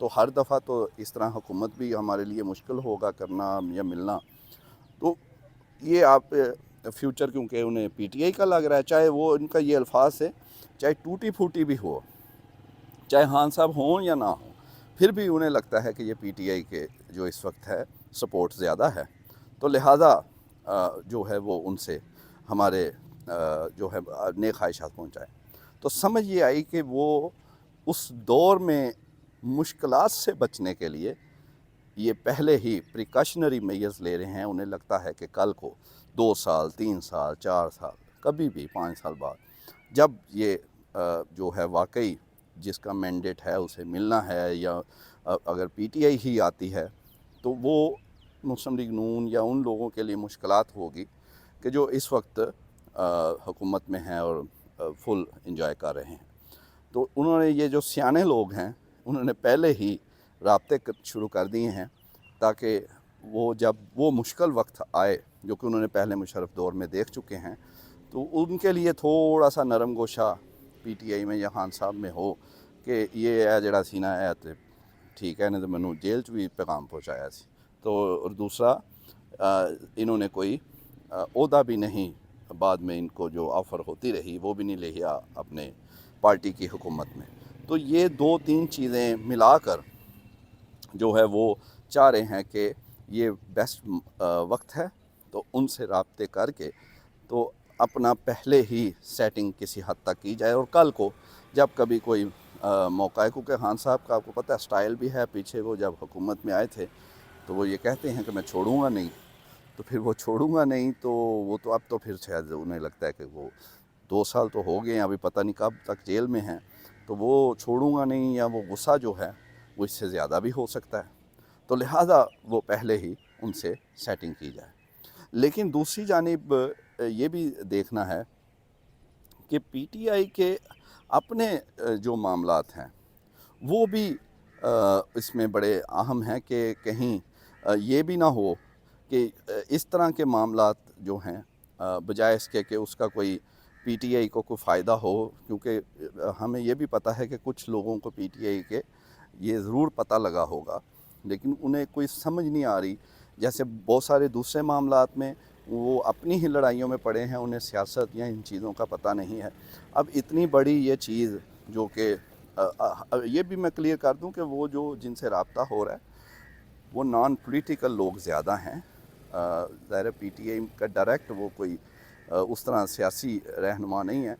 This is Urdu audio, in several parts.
تو ہر دفعہ تو اس طرح حکومت بھی ہمارے لیے مشکل ہوگا کرنا یا ملنا. تو یہ آپ فیوچر کیونکہ انہیں پی ٹی آئی کا لگ رہا ہے, چاہے وہ ان کا یہ الفاظ ہے, چاہے ٹوٹی پھوٹی بھی ہو, چاہے خان صاحب ہوں یا نہ ہوں, پھر بھی انہیں لگتا ہے کہ یہ پی ٹی آئی کے جو اس وقت ہے سپورٹ زیادہ ہے, تو لہٰذا جو ہے وہ ان سے ہمارے جو ہے نیک خواہشات پہنچائیں. تو سمجھ یہ آئی کہ وہ اس دور میں مشکلات سے بچنے کے لیے یہ پہلے ہی پریکاشنری میئرز لے رہے ہیں. انہیں لگتا ہے کہ کل کو 2 سال 3 سال 4 سال کبھی بھی 5 سال بعد جب یہ جو ہے واقعی جس کا مینڈیٹ ہے اسے ملنا ہے, یا اگر پی ٹی آئی ہی آتی ہے تو وہ مسلم لیگ نون یا ان لوگوں کے لیے مشکلات ہوگی کہ جو اس وقت حکومت میں ہیں اور فل انجوائے کر رہے ہیں. تو انہوں نے یہ جو سیانے لوگ ہیں انہوں نے پہلے ہی رابطے شروع کر دیے ہیں تاکہ وہ جب وہ مشکل وقت آئے جو کہ انہوں نے پہلے مشرف دور میں دیکھ چکے ہیں, تو ان کے لیے تھوڑا سا نرم گوشہ پی ٹی آئی میں یا خان صاحب میں ہو کہ یہ ہے جڑا سی نا ہے تو ٹھیک ہے, نہیں تو مینوں جیل چ بھی پیغام پہنچایا سی. تو اور دوسرا انہوں نے کوئی عہدہ بھی نہیں بعد میں ان کو جو آفر ہوتی رہی وہ بھی نہیں لیا اپنے پارٹی کی حکومت میں. تو یہ 2-3 چیزیں ملا کر جو ہے وہ چاہ رہے ہیں کہ یہ بیسٹ وقت ہے, تو ان سے رابطے کر کے تو اپنا پہلے ہی سیٹنگ کسی حد تک کی جائے, اور کل کو جب کبھی کوئی موقع ہے, کیونکہ خان صاحب کا آپ کو پتہ ہے سٹائل بھی ہے, پیچھے وہ جب حکومت میں آئے تھے تو وہ یہ کہتے ہیں کہ میں چھوڑوں گا نہیں, تو پھر وہ چھوڑوں گا نہیں تو وہ تو اب تو پھر شاید انہیں لگتا ہے کہ وہ 2 سال تو ہو گئے ہیں, ابھی پتہ نہیں کب تک جیل میں ہیں, تو وہ چھوڑوں گا نہیں, یا وہ غصہ جو ہے وہ اس سے زیادہ بھی ہو سکتا ہے. تو لہٰذا وہ پہلے ہی ان سے سیٹنگ کی جائے. لیکن دوسری جانب یہ بھی دیکھنا ہے کہ پی ٹی آئی کے اپنے جو معاملات ہیں وہ بھی اس میں بڑے اہم ہیں کہ کہیں یہ بھی نہ ہو کہ اس طرح کے معاملات جو ہیں بجائے اس کے کہ اس کا کوئی پی ٹی آئی کو کوئی فائدہ ہو, کیونکہ ہمیں یہ بھی پتہ ہے کہ کچھ لوگوں کو پی ٹی آئی کے یہ ضرور پتہ لگا ہوگا لیکن انہیں کوئی سمجھ نہیں آ رہی, جیسے بہت سارے دوسرے معاملات میں وہ اپنی ہی لڑائیوں میں پڑے ہیں, انہیں سیاست یا ان چیزوں کا پتہ نہیں ہے. اب اتنی بڑی یہ چیز جو کہ یہ بھی میں کلیئر کر دوں کہ وہ جو جن سے رابطہ ہو رہا ہے وہ نان پولیٹیکل لوگ زیادہ ہیں. ظاہر پی ٹی آئی کا ڈائریکٹ وہ کوئی اس طرح سیاسی رہنما نہیں ہے,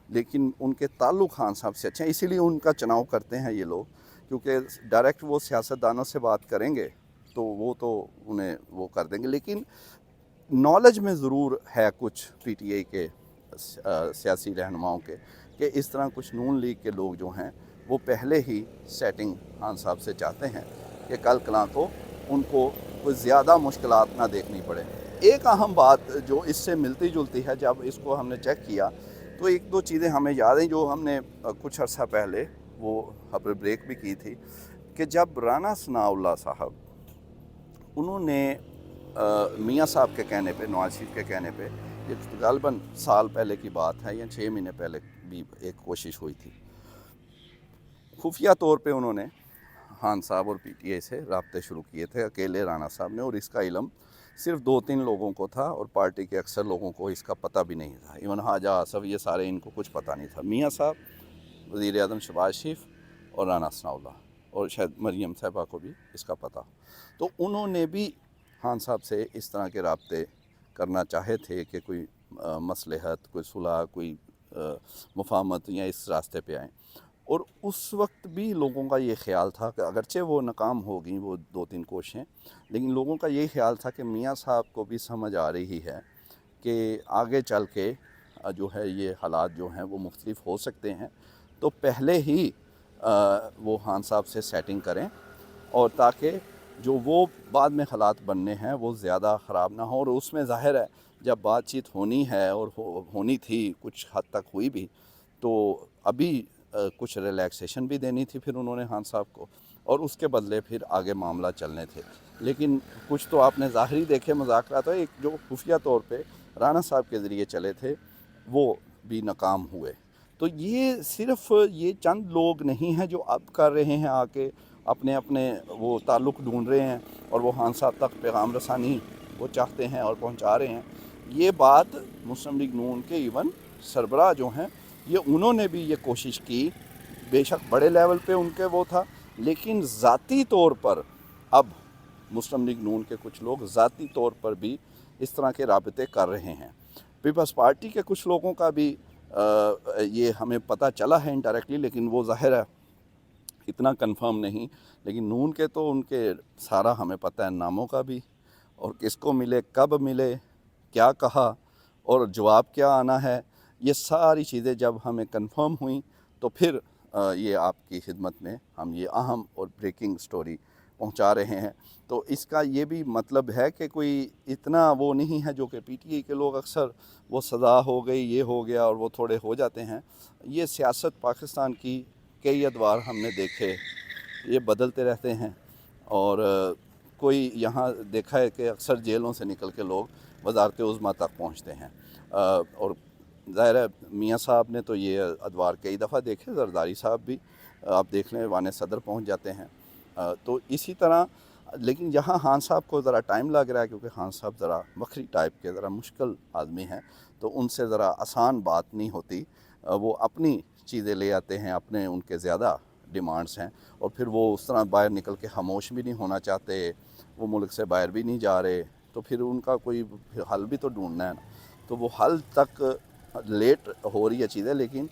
لیکن ان کے تعلق خان صاحب سے اچھے ہیں, اسی لیے ان کا چناؤ کرتے ہیں یہ لوگ, کیونکہ ڈائریکٹ وہ سیاستدانوں سے بات کریں گے تو انہیں وہ کر دیں گے. لیکن نالج میں ضرور ہے کچھ پی ٹی آئی کے سیاسی رہنماؤں کے کہ اس طرح کچھ نون لیگ کے لوگ جو ہیں وہ پہلے ہی سیٹنگ خان صاحب سے چاہتے ہیں کہ کل کلاں کو ان کو کوئی زیادہ مشکلات نہ دیکھنی پڑے. ایک اہم بات جو اس سے ملتی جلتی ہے, جب اس کو ہم نے چیک کیا تو 1-2 چیزیں ہمیں یاد ہیں جو ہم نے کچھ عرصہ پہلے وہ خبر بریک بھی کی تھی, کہ جب رانا ثناء اللہ صاحب انہوں نے میاں صاحب کے کہنے پہ, نواز شریف کے کہنے پہ, یہ غالباً سال پہلے کی بات ہے یا 6 مہینے پہلے بھی ایک کوشش ہوئی تھی, خفیہ طور پہ انہوں نے خان صاحب اور پی ٹی آئی سے رابطے شروع کیے تھے اکیلے رانا صاحب نے, اور اس کا علم صرف 2-3 لوگوں کو تھا اور پارٹی کے اکثر لوگوں کو اس کا پتہ بھی نہیں تھا. ایون خواجہ آصف یہ سارے ان کو کچھ پتہ نہیں تھا. میاں صاحب, وزیر اعظم شہباز شریف اور رانا ثناء اللہ, اور شاید مریم صاحبہ کو بھی اس کا پتہ. تو انہوں نے بھی خان صاحب سے اس طرح کے رابطے کرنا چاہے تھے کہ کوئی مصلحت, کوئی صلح, کوئی مفاہمت یا اس راستے پہ آئیں. اور اس وقت بھی لوگوں کا یہ خیال تھا کہ اگرچہ وہ ناکام ہو گئیں وہ 2-3 کوششیں, لیکن لوگوں کا یہ خیال تھا کہ میاں صاحب کو بھی سمجھ آ رہی ہے کہ آگے چل کے جو ہے یہ حالات جو ہیں وہ مختلف ہو سکتے ہیں, تو پہلے ہی وہ خان صاحب سے سیٹنگ کریں, اور تاکہ جو وہ بعد میں حالات بننے ہیں وہ زیادہ خراب نہ ہوں. اور اس میں ظاہر ہے جب بات چیت ہونی ہے اور ہونی تھی, کچھ حد تک ہوئی بھی, تو ابھی کچھ ریلیکسیشن بھی دینی تھی پھر انہوں نے خان صاحب کو, اور اس کے بدلے پھر آگے معاملہ چلنے تھے. لیکن کچھ تو آپ نے ظاہری دیکھے مذاکرات, ایک جو خفیہ طور پہ رانا صاحب کے ذریعے چلے تھے وہ بھی ناکام ہوئے. تو یہ صرف یہ چند لوگ نہیں ہیں جو اب کر رہے ہیں آ کے اپنے اپنے وہ تعلق ڈھونڈ رہے ہیں اور وہ خان صاحب تک پیغام رسانی وہ چاہتے ہیں اور پہنچا رہے ہیں. یہ بات مسلم لیگ نون کے ایون سربراہ جو ہیں یہ انہوں نے بھی یہ کوشش کی. بے شک بڑے لیول پہ ان کے وہ تھا، لیکن ذاتی طور پر اب مسلم لیگ نون کے کچھ لوگ ذاتی طور پر بھی اس طرح کے رابطے کر رہے ہیں. پیپلز پارٹی کے کچھ لوگوں کا بھی یہ ہمیں پتہ چلا ہے انڈائریکٹلی، لیکن وہ ظاہر ہے اتنا کنفرم نہیں. لیکن نون کے تو ان کے سارا ہمیں پتہ ہے ناموں کا بھی، اور کس کو ملے، کب ملے، کیا کہا اور جواب کیا آنا ہے. یہ ساری چیزیں جب ہمیں کنفرم ہوئیں تو پھر یہ آپ کی خدمت میں ہم یہ اہم اور بریکنگ سٹوری پہنچا رہے ہیں. تو اس کا یہ بھی مطلب ہے کہ کوئی اتنا وہ نہیں ہے جو کہ پی ٹی آئی کے لوگ اکثر وہ سزا ہو گئی، یہ ہو گیا اور وہ تھوڑے ہو جاتے ہیں. یہ سیاست پاکستان کی کئی ادوار ہم نے دیکھے، یہ بدلتے رہتے ہیں. اور کوئی یہاں دیکھا ہے کہ اکثر جیلوں سے نکل کے لوگ وزارت عظمیٰ تک پہنچتے ہیں. اور ظاہر ہے میاں صاحب نے تو یہ ادوار کئی دفعہ دیکھے، زرداری صاحب بھی آپ دیکھ لیں ایوان صدر پہنچ جاتے ہیں. تو اسی طرح لیکن یہاں خان صاحب کو ذرا ٹائم لگ رہا ہے، کیونکہ خان صاحب ذرا بکھری ٹائپ کے ذرا مشکل آدمی ہیں، تو ان سے ذرا آسان بات نہیں ہوتی. وہ اپنی چیزیں لے آتے ہیں، اپنے ان کے زیادہ ڈیمانڈز ہیں، اور پھر وہ اس طرح باہر نکل کے خاموش بھی نہیں ہونا چاہتے، وہ ملک سے باہر بھی نہیں جا رہے. تو پھر ان کا کوئی حل بھی تو ڈھونڈنا ہے نا. تو وہ حل تک لیٹ ہو رہی ہے چیزیں. لیکن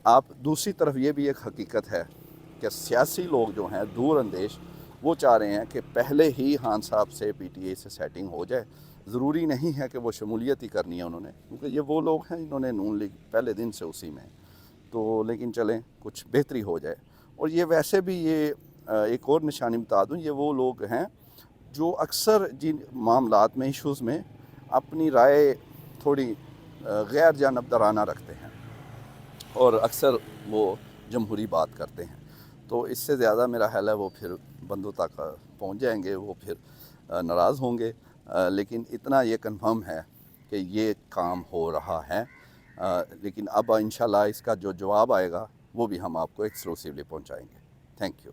آپ دوسری طرف یہ بھی ایک حقیقت ہے کہ سیاسی لوگ جو ہیں دور اندیش، وہ چاہ رہے ہیں کہ پہلے ہی خان صاحب سے پی ٹی آئی سے سیٹنگ ہو جائے. ضروری نہیں ہے کہ وہ شمولیت ہی کرنی ہے انہوں نے، کیونکہ یہ وہ لوگ ہیں انہوں نے نون لیگ پہلے دن سے اسی میں. تو لیکن چلیں کچھ بہتری ہو جائے. اور یہ ویسے بھی یہ ایک اور نشانی بتا دوں، یہ وہ لوگ ہیں جو اکثر جن معاملات میں ایشوز میں اپنی رائے تھوڑی غیر جانبدارانہ رکھتے ہیں اور اکثر وہ جمہوری بات کرتے ہیں. تو اس سے زیادہ میرا خیال ہے وہ پھر بندوں تک پہنچ جائیں گے، وہ پھر ناراض ہوں گے. لیکن اتنا یہ کنفرم ہے کہ یہ کام ہو رہا ہے. لیکن اب انشاءاللہ اس کا جو جواب آئے گا وہ بھی ہم آپ کو ایکسکلوسیولی پہنچائیں گے. Thank you.